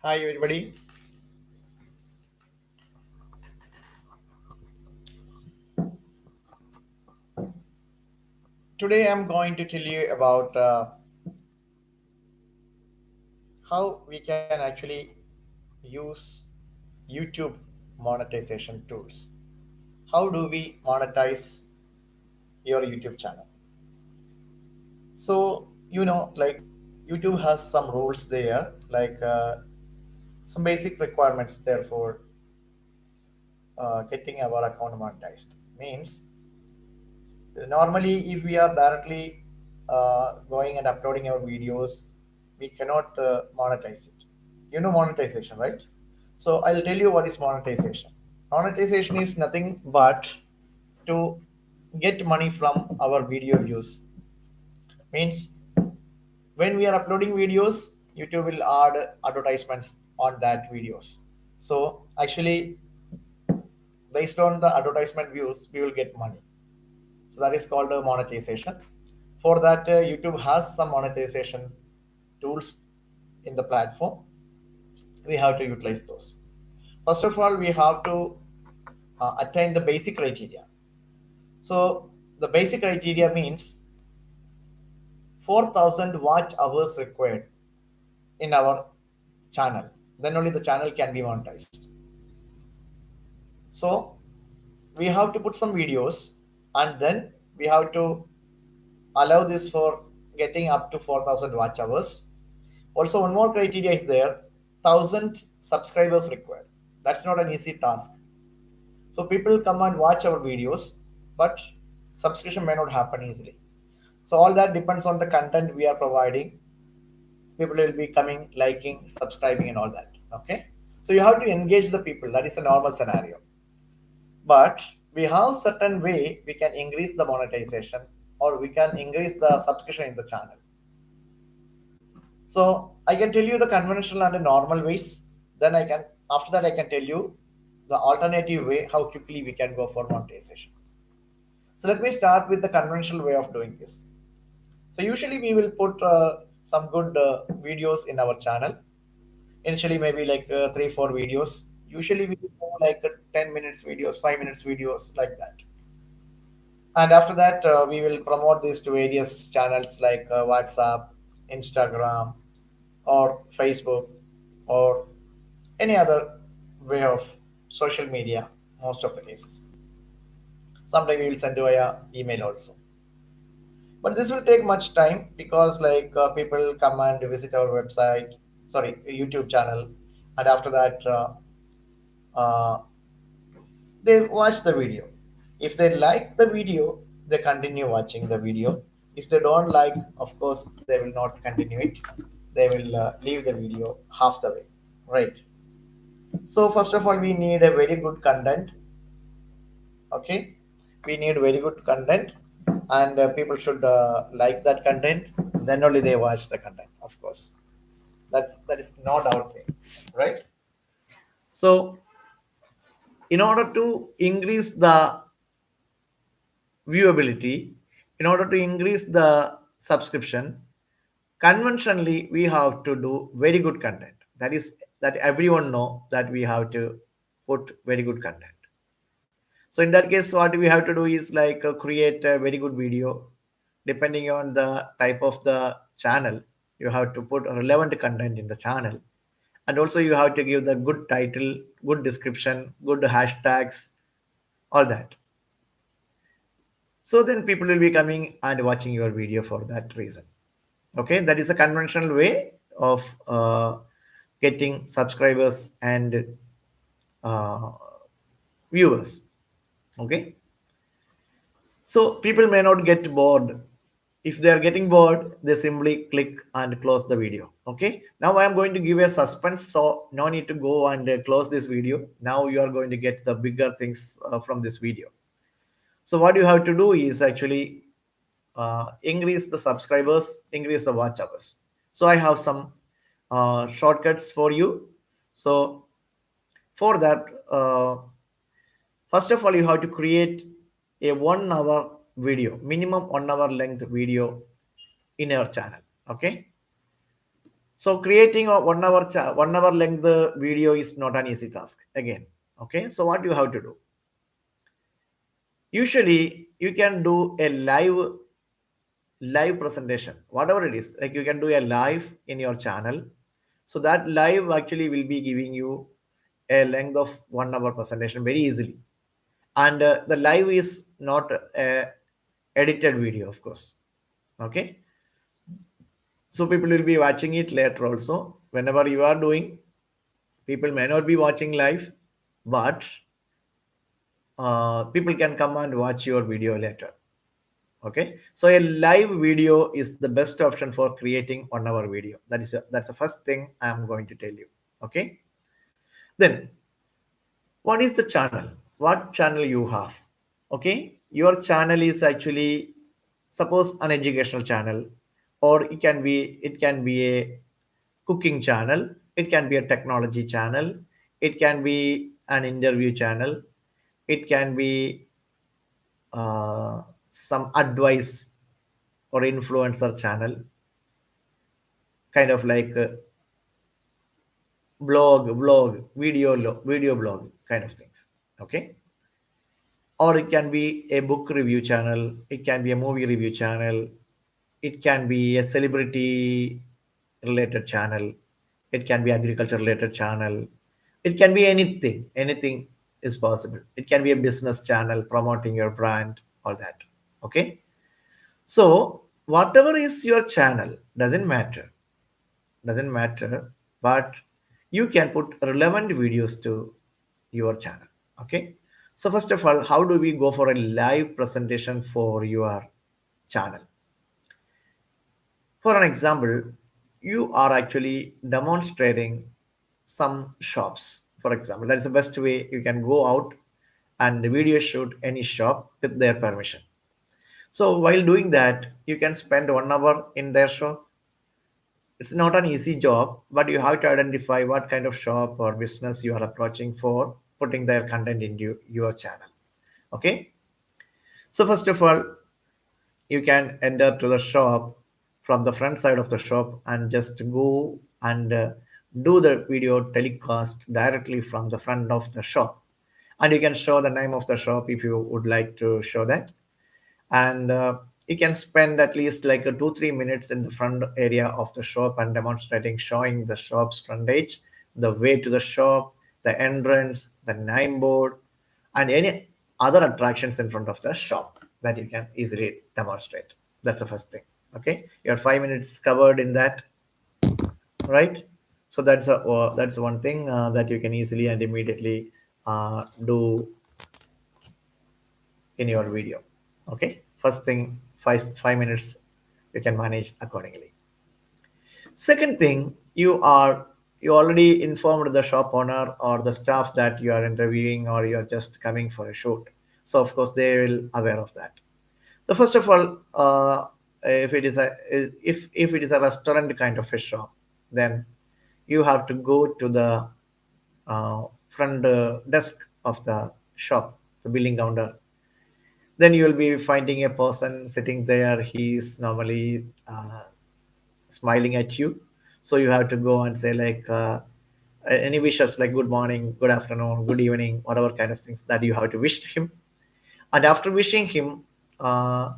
Hi, everybody. Today I'm going to tell you about how we can actually use YouTube monetization tools. How do we monetize your YouTube channel? So, like YouTube has some rules there, like some basic requirements there for getting our account monetized. Means normally, if we are directly going and uploading our videos, we cannot monetize it. You know monetization, right? So I'll tell you what is monetization. Monetization is nothing but to get money from our video views. Means when we are uploading videos, YouTube will add advertisements on that videos. So actually, based on the advertisement views, we will get money. So that is called monetization. For that, YouTube has some monetization tools in the platform. We have to utilize those. First of all, we have to attain the basic criteria. So the basic criteria means 4,000 watch hours required in our channel. Then only the channel can be monetized. So we have to put some videos, and then we have to allow this for getting up to 4,000 watch hours. Also, one more criteria is there: 1,000 subscribers required. That's not an easy task. So people come and watch our videos, but subscription may not happen easily. So all that depends on the content we are providing. People will be coming, liking, subscribing, and all that. Okay. So you have to engage the people. That is a normal scenario. But we have certain way we can increase the monetization, or we can increase the subscription in the channel. So I can tell you the conventional and the normal ways. Then I can, after that, I can tell you the alternative way how quickly we can go for monetization. So let me start with the conventional way of doing this. So usually we will put some good videos in our channel. Initially, maybe like three, four videos. Usually we do like 10 minutes videos, 5 minutes videos, like that. And after that, we will promote this to various channels like WhatsApp, Instagram, or Facebook, or any other way of social media. Most of the cases. Sometimes we will send via email also. But this will take much time because like people come and visit our website, sorry, YouTube channel, and after that uh, they watch the video. If they like the video, they continue watching the video. If they don't like, of course, they will not continue it. They will leave the video half the way, right? So first of all, we need a very good content. Okay, we need very good content, and people should like that content. Then only they watch the content. Of course, that is not our thing, right? So in order to increase the viewability, in order to increase the subscription, conventionally we have to do very good content. That is that everyone know that we have to put very good content. So in that case, what we have to do is like create a very good video. Depending on the type of the channel, you have to put relevant content in the channel, and also you have to give the good title, good description, good hashtags, all that. So then people will be coming and watching your video for that reason. Okay, that is a conventional way of getting subscribers and uh, viewers. Okay, so people may not get bored. If they are getting bored, they simply click and close the video. Okay, now I am going to give a suspense, so no need to go and close this video. Now you are going to get the bigger things from this video. So what you have to do is actually increase the subscribers, increase the watch hours. So I have some shortcuts for you. So for that, first of all, you have to create a 1 hour video, minimum 1 hour length video in your channel. Okay. So creating a 1 hour 1 hour length video is not an easy task again. Okay, so what you have to do? Usually you can do a live presentation, whatever it is. Like you can do a live in your channel. So that live actually will be giving you a length of 1 hour presentation very easily. And the live is not a edited video, of course. Okay, so people will be watching it later also. Whenever you are doing, people may not be watching live, but people can come and watch your video later. Okay, so a live video is the best option for creating 1 hour video. That's the first thing I am going to tell you. Okay, then what is the channel? What channel you have? Okay, your channel is actually, suppose, an educational channel, or it can be a cooking channel, it can be a technology channel, it can be an interview channel, it can be some advice or influencer channel, kind of like blog, video blog kind of things. Okay, or it can be a book review channel, it can be a movie review channel, it can be a celebrity related channel, it can be agriculture related channel, it can be anything is possible. It can be a business channel promoting your brand, all that. Okay, so whatever is your channel, doesn't matter, but you can put relevant videos to your channel. Okay, so first of all, how do we go for a live presentation for your channel? For an example, you are actually demonstrating some shops. For example, that is the best way. You can go out and video shoot any shop with their permission. So while doing that, you can spend 1 hour in their shop. It's not an easy job, but you have to identify what kind of shop or business you are approaching for putting their content into your channel. Okay, so first of all, you can enter to the shop from the front side of the shop and just go and do the video telecast directly from the front of the shop. And you can show the name of the shop if you would like to show that. And you can spend at least like 2-3 minutes in the front area of the shop and demonstrating, showing the shop's frontage, the way to the shop, the entrance, the name board, and any other attractions in front of the shop that you can easily demonstrate. That's the first thing. Okay, your 5 minutes covered in that, right? So that's one thing that you can easily and immediately do in your video. Okay, first thing, 5 minutes you can manage accordingly. Second thing, you already informed the shop owner or the staff that you are interviewing or you're just coming for a shoot. So of course they will aware of that. The first of all, if it is a if it is a restaurant kind of a shop, then you have to go to the front desk of the shop, the billing counter. Then you will be finding a person sitting there. He's normally smiling at you, so you have to go and say like any wishes, like good morning, good afternoon, good evening, whatever kind of things that you have to wish him. And after wishing him, uh,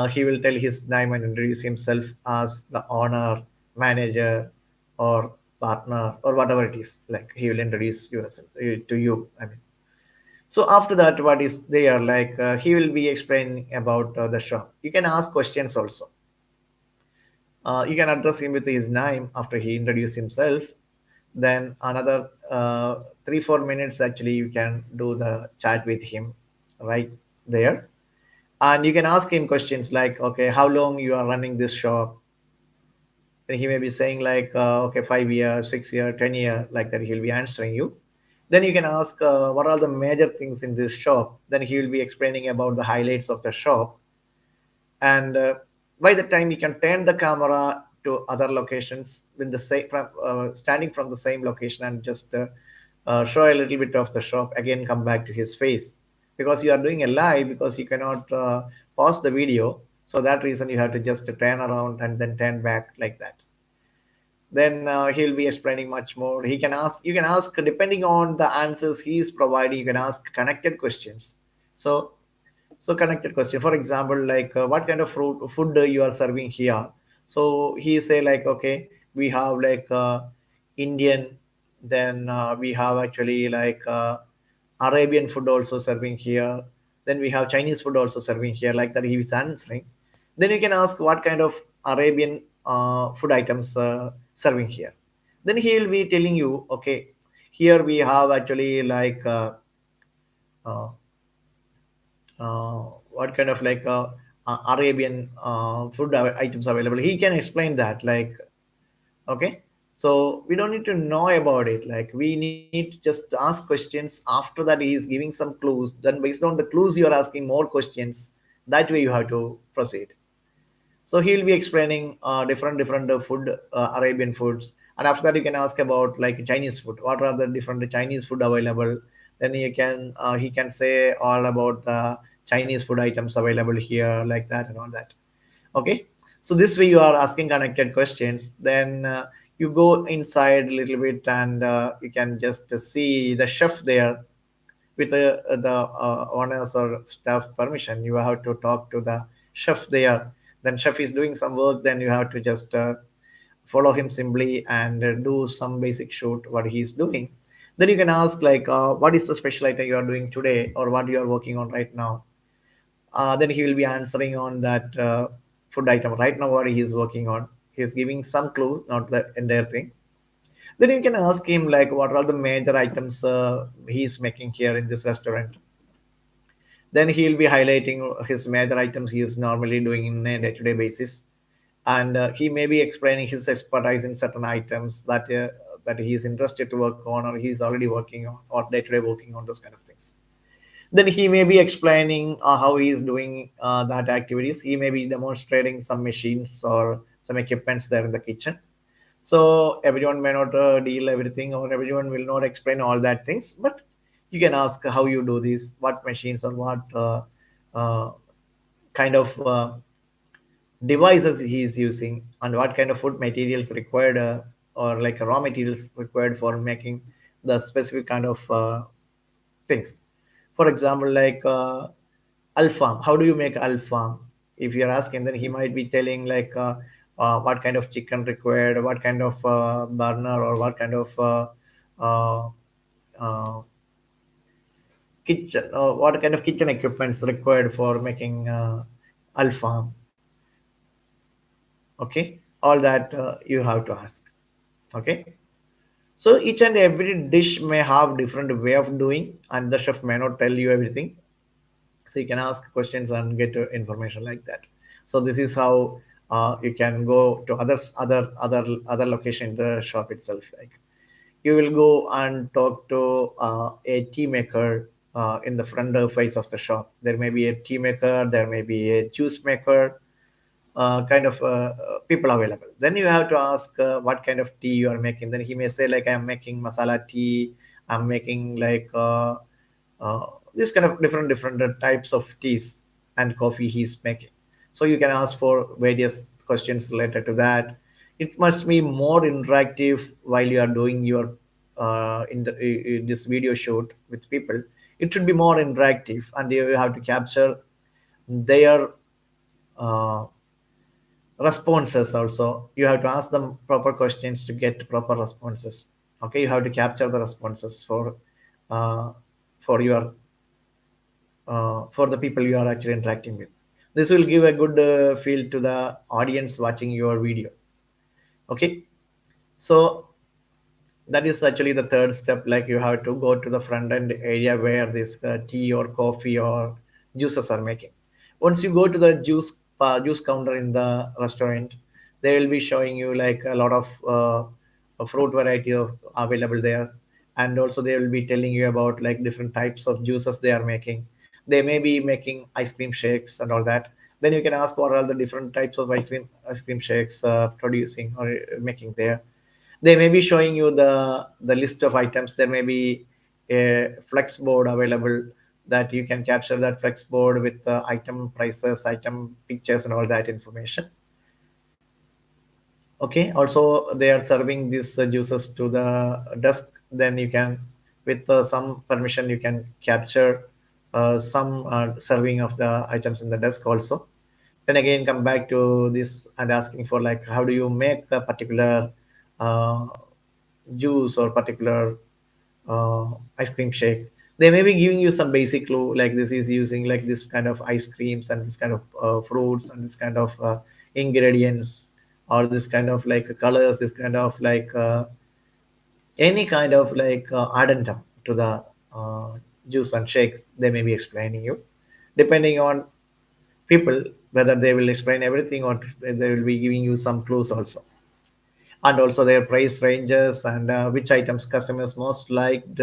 he will tell his name and introduce himself as the owner, manager, or partner, or whatever it is. Like he will introduce yourself to you, I mean. So after that, what is there? Like he will be explaining about the shop. You can ask questions also. You can address him with his name after he introduced himself. Then another 3-4 minutes actually you can do the chat with him right there, and you can ask him questions like, okay, how long you are running this shop? Then he may be saying like, okay, 5 years, 6 year, 10 year, like that. He'll be answering you. Then you can ask what are the major things in this shop. Then he will be explaining about the highlights of the shop. And by the time you can turn the camera to other locations with the same standing from the same location and just show a little bit of the shop, again come back to his face, because you are doing a live, because you cannot pause the video. So that reason you have to just turn around and then turn back like that. then he'll be explaining much more. You can ask, depending on the answers he is providing, you can ask connected questions. So connected question, for example, like what kind of food you are serving here. So he say like, okay, we have like Indian, then we have actually like Arabian food also serving here, then we have Chinese food also serving here, like that he is answering. Then you can ask what kind of Arabian food items serving here. Then he will be telling you, okay, here we have actually like uh, what kind of like Arabian food items available. He can explain that, like, okay. So we don't need to know about it. Like we need to just ask questions. After that, he is giving some clues. Then based on the clues, you are asking more questions. That way, you have to proceed. So he'll be explaining different food, Arabian foods, and after that you can ask about like Chinese food. What are the different Chinese food available? Then you can he can say all about the Chinese food items available here, like that and all that. Okay, so this way you are asking connected questions. Then you go inside a little bit, and you can just see the chef there with the owners or staff permission. You have to talk to the chef there. Then chef is doing some work, then you have to just follow him simply and do some basic shoot what he's doing. Then you can ask like what is the special item you are doing today, or what you are working on right now. Then he will be answering on that food item right now what he is working on. He's giving some clue, not the entire thing. Then you can ask him like what are the major items he is making here in this restaurant. Then he'll be highlighting his major items he is normally doing in a day-to-day basis, and he may be explaining his expertise in certain items that he is interested to work on, or he is already working on, or day-to-day working on those kind of things. Then he may be explaining how he is doing that activities. He may be demonstrating some machines or some equipments there in the kitchen. So everyone may not deal everything, or everyone will not explain all that things, but you can ask how you do this, what machines or what uh, kind of devices he is using, and what kind of food materials required, or like raw materials required for making the specific kind of things. For example, like alfam. How do you make alfam? If you're asking, then he might be telling like what kind of chicken required, what kind of burner, or what kind of uh, uh, kitchen, or what kind of kitchen equipments required for making alfam. Okay, all that you have to ask. Okay, so each and every dish may have different way of doing, and the chef may not tell you everything. So you can ask questions and get information like that. So this is how you can go to other location in the shop itself. Like you will go and talk to a tea maker in the front face of the shop. There may be a tea maker, there may be a juice maker, kind of people available. Then you have to ask what kind of tea you are making. Then he may say like, I'm making masala tea, I'm making like uh, this kind of different types of teas and coffee he's making. So you can ask for various questions related to that. It must be more interactive while you are doing your in this video shoot with people. It should be more interactive, and you have to capture their uh, responses. Also you have to ask them proper questions to get proper responses. Okay, you have to capture the responses uh, for your for the people you are actually interacting with. This will give a good feel to the audience watching your video. Okay, so that is actually the third step. Like you have to go to the front end area where this tea or coffee or juices are making. Once you go to the juice counter in the restaurant, they will be showing you like a lot of a fruit variety of available there, and also they will be telling you about like different types of juices they are making. They may be making ice cream shakes and all that. Then you can ask what are the different types of ice cream shakes producing or making there. They may be showing you the list of items. There may be a flex board available, that you can capture that flex board with item prices, item pictures, and all that information. Okay, also they are serving these juices to the desk. Then you can, with some permission, you can capture some serving of the items in the desk also. Then again come back to this and asking for like how do you make a particular uh, juice or particular uh, ice cream shake. They may be giving you some basic clue like this is using like this kind of ice creams and this kind of fruits and this kind of ingredients, or this kind of like colors, this kind of like any kind of like addendum to the uh, juice and shake. They may be explaining you depending on people whether they will explain everything or they will be giving you some clues also, and also their price ranges and which items customers most liked,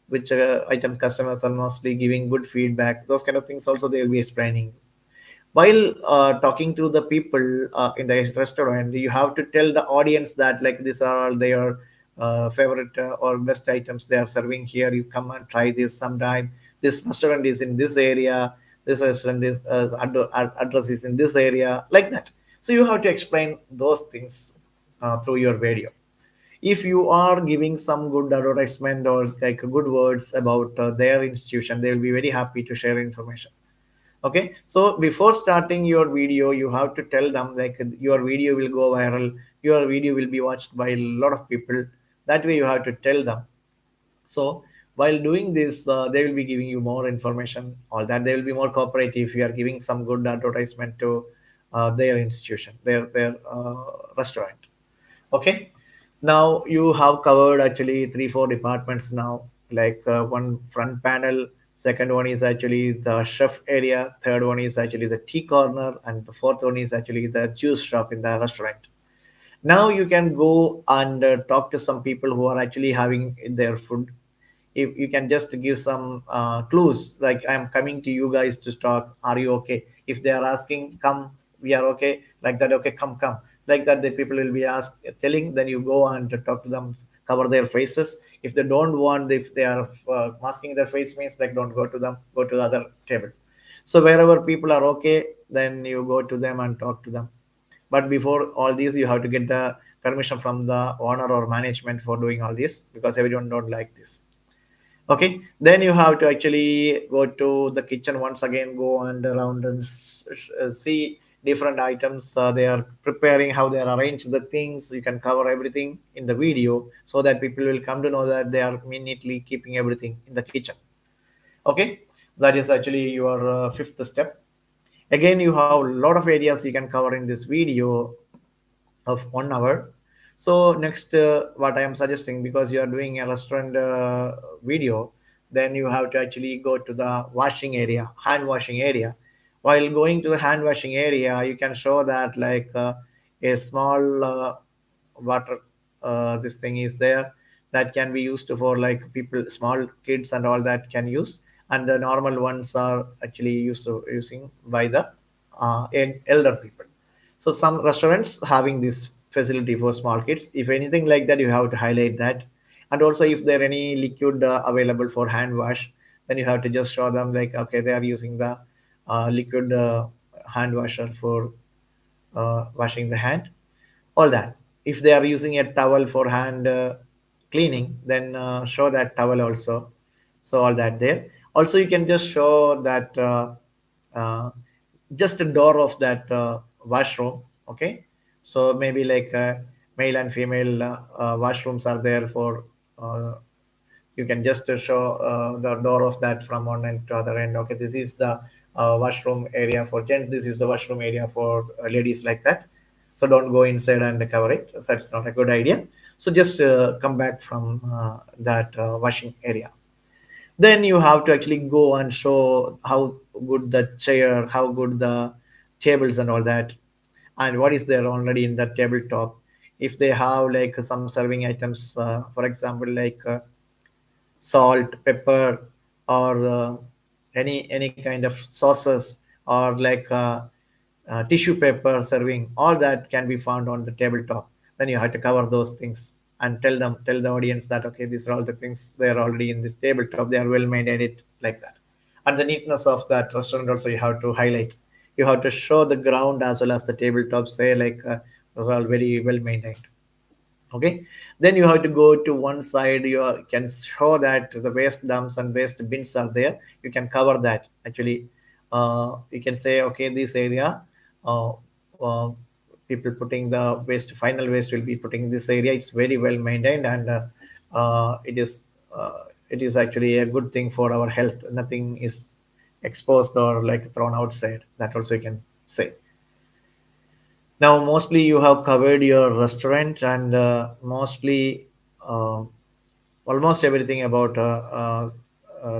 which item customers are mostly giving good feedback. Those kind of things also they will be explaining. While talking to the people in the restaurant, you have to tell the audience that like these are all their favorite or best items they are serving here. You come and try this sometime. This restaurant is in this area. This restaurant is address is in this area, like that. So you have to explain those things through your video. If you are giving some good advertisement or like good words about their institution, they will be very happy to share information. Okay, so before starting your video you have to tell them like your video will go viral, your video will be watched by a lot of people. That way you have to tell them. So while doing this they will be giving you more information, or that they will be more cooperative if you are giving some good advertisement to their institution, their restaurant. Okay, now you have covered actually 3 4 departments now, like one front panel, second one is actually the chef area, third one is actually the tea corner, and the fourth one is actually the juice shop in the restaurant. Now you can go and talk to some people who are actually having their food. If you can just give some clues like I'm coming to you guys to talk, are you okay? If they are asking come, we are okay, like that, okay, come, like that, the people will be ask telling, then you go and talk to them, cover their faces. If they don't want, if they are masking their face means like don't go to them, go to the other table. So wherever people are okay, then you go to them and talk to them. But before all these you have to get the permission from the owner or management for doing all this, because everyone don't like this. Okay, then you have to actually go to the kitchen once again, go and around and see different items they are preparing, how they are arranged the things. You can cover everything in the video so that people will come to know that they are neatly keeping everything in the kitchen. Okay, that is actually your fifth step. Again, you have a lot of areas you can cover in this video of 1 hour. So next, what I am suggesting, because you are doing a restaurant video, then you have to actually go to the washing area, hand washing area. While going to the hand washing area, you can show that like a small water, this thing is there, that can be used for like people, small kids and all that can use, and the normal ones are actually using by the elder people. So some restaurants having this facility for small kids. If anything like that, you have to highlight that. And also, if there any liquid available for hand wash, then you have to just show them like, okay, they are using the liquid hand washer for washing the hand. All that. If they are using a towel for hand cleaning, then show that towel also. So all that there. Also, you can just show that uh, just a door of that washroom. Okay, so maybe like male and female washrooms are there for. You can just show the door of that from one end to other end. Okay, this is the washroom area for gents, this is the washroom area for ladies, like that. So don't go inside and cover it, that's not a good idea. So just come back from that washing area. Then you have to actually go and show how good the chair, how good the tables and all that, and what is there already in the tabletop. If they have like some serving items, for example like salt, pepper, or any kind of sauces, or like tissue paper serving, all that can be found on the tabletop. Then you have to cover those things and tell the audience that okay, these are all the things they are already in this tabletop, they are well maintained, it like that. And the neatness of that restaurant also you have to highlight. You have to show the ground as well as the tabletop, say like Those are very well maintained. Okay, then you have to go to one side. Can show that the waste dumps and waste bins are there. You can cover that actually. You can say, okay, this area, uh, uh, people putting the waste, final waste will be putting this area. It's very well maintained, and it is actually a good thing for our health. Nothing is exposed or like thrown outside. That also you can say. Now, mostly you have covered your restaurant, and mostly uh, almost everything about the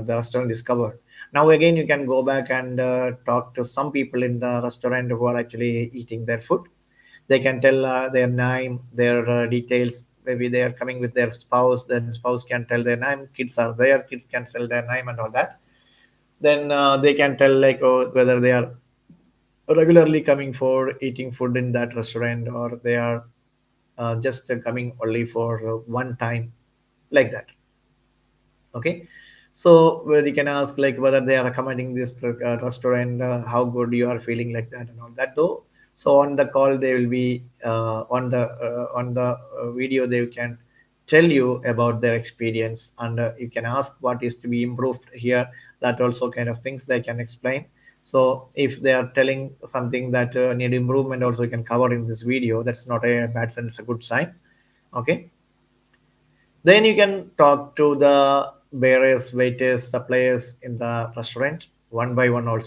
restaurant is covered. Now, again, you can go back and talk to some people in the restaurant who are actually eating their food. They can tell their name, their details. Maybe they are coming with their spouse. Then spouse can tell their name. Kids are there. Kids can tell their name and all that. Then they can tell like, oh, whether they are regularly coming for eating food in that restaurant, or they are just coming only for one time, like that. Okay, so where you can ask like whether they are recommending this restaurant, how good you are feeling, like that and all that though. So on the call they will be on the video they can tell you about their experience, and you can ask what is to be improved here. That also kind of things they can explain. So if they are telling something that need improvement, also you can cover in this video. That's not a bad sign, it's a good sign. Okay, then you can talk to the various waiters, suppliers in the restaurant one by one also.